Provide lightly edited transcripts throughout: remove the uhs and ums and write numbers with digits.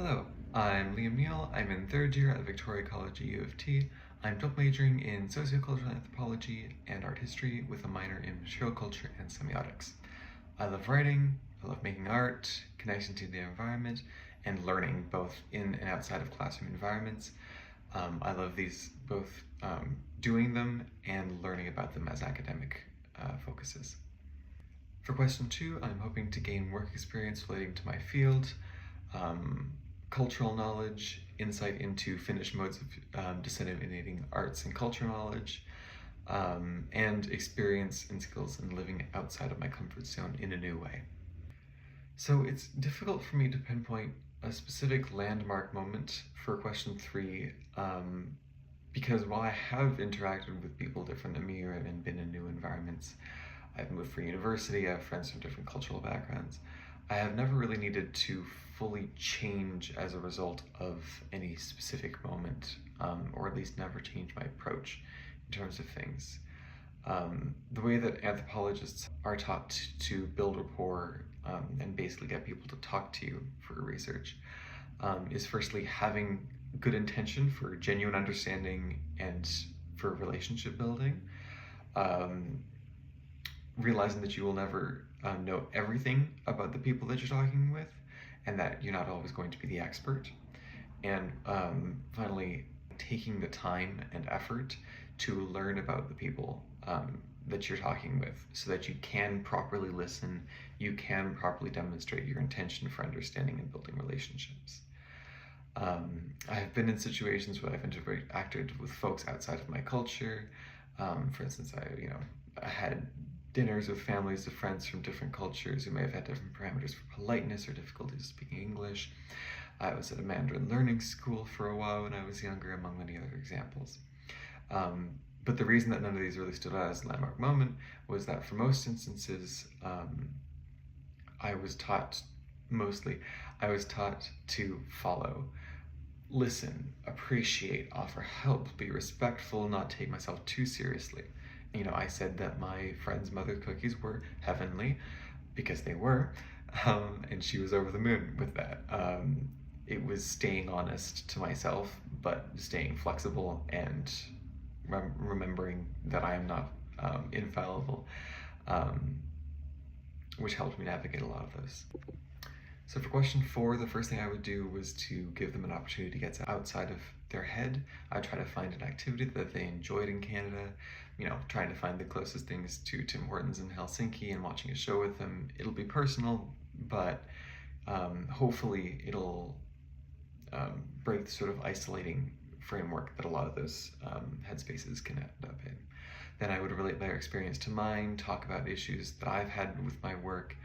Hello, I'm Liam Neill. I'm in third year at Victoria College at U of T. I'm double majoring in sociocultural anthropology and art history with a minor in material culture and semiotics. I love writing, I love making art, connecting to the environment, and learning both in and outside of classroom environments. I love these both doing them and learning about them as academic focuses. For question 2, I'm hoping to gain work experience relating to my field, cultural knowledge, insight into Finnish modes of disseminating arts and culture knowledge, and experience and skills in living outside of my comfort zone in a new way. So it's difficult for me to pinpoint a specific landmark moment for question 3, because while I have interacted with people different than me and been in new environments, I've moved for university, I have friends from different cultural backgrounds, I have never really needed to fully change as a result of any specific moment, or at least never change my approach in terms of things. The way that anthropologists are taught to build rapport and basically get people to talk to you for research is firstly having good intention for genuine understanding and for relationship building, realizing that you will never know everything about the people that you're talking with and that you're not always going to be the expert, and finally taking the time and effort to learn about the people that you're talking with so that you can properly listen, you can properly demonstrate your intention for understanding and building relationships. I've been in situations where I've interacted with folks outside of my culture. For instance, I had dinners with families of friends from different cultures who may have had different parameters for politeness or difficulties speaking English. I was at a Mandarin learning school for a while when I was younger, among many other examples. But the reason that none of these really stood out as a landmark moment was that for most instances, I was taught to follow, listen, appreciate, offer help, be respectful, not take myself too seriously. I said that my friend's mother's cookies were heavenly, because they were, and she was over the moon with that. It was staying honest to myself, but staying flexible and remembering that I am not infallible, which helped me navigate a lot of those. So for question 4, the first thing I would do was to give them an opportunity to get outside of their head. I'd try to find an activity that they enjoyed in Canada, trying to find the closest things to Tim Hortons in Helsinki and watching a show with them. It'll be personal, but hopefully it'll break the sort of isolating framework that a lot of those headspaces can end up in. Then I would relate their experience to mine, talk about issues that I've had with my work,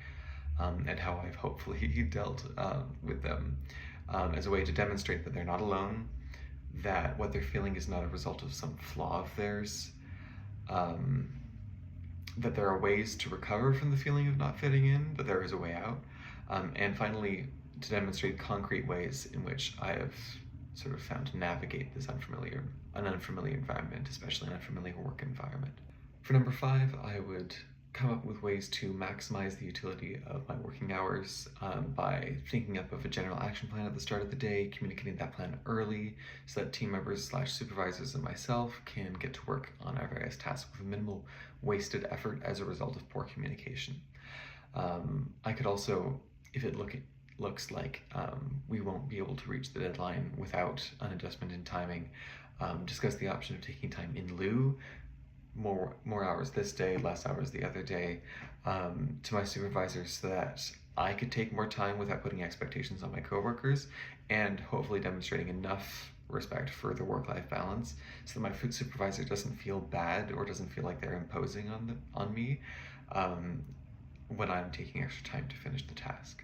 and how I've hopefully dealt with them, as a way to demonstrate that they're not alone, that what they're feeling is not a result of some flaw of theirs, that there are ways to recover from the feeling of not fitting in, that there is a way out, and finally to demonstrate concrete ways in which I have sort of found to navigate an unfamiliar environment, especially an unfamiliar work environment. For number 5, I would come up with ways to maximize the utility of my working hours by thinking up of a general action plan at the start of the day, communicating that plan early so that team members / supervisors and myself can get to work on our various tasks with minimal wasted effort as a result of poor communication. I could also, if it looks like we won't be able to reach the deadline without an adjustment in timing, discuss the option of taking time in lieu, more hours this day, less hours the other day, to my supervisors so that I could take more time without putting expectations on my coworkers and hopefully demonstrating enough respect for the work-life balance so that my food supervisor doesn't feel bad or doesn't feel like they're imposing on me when I'm taking extra time to finish the task.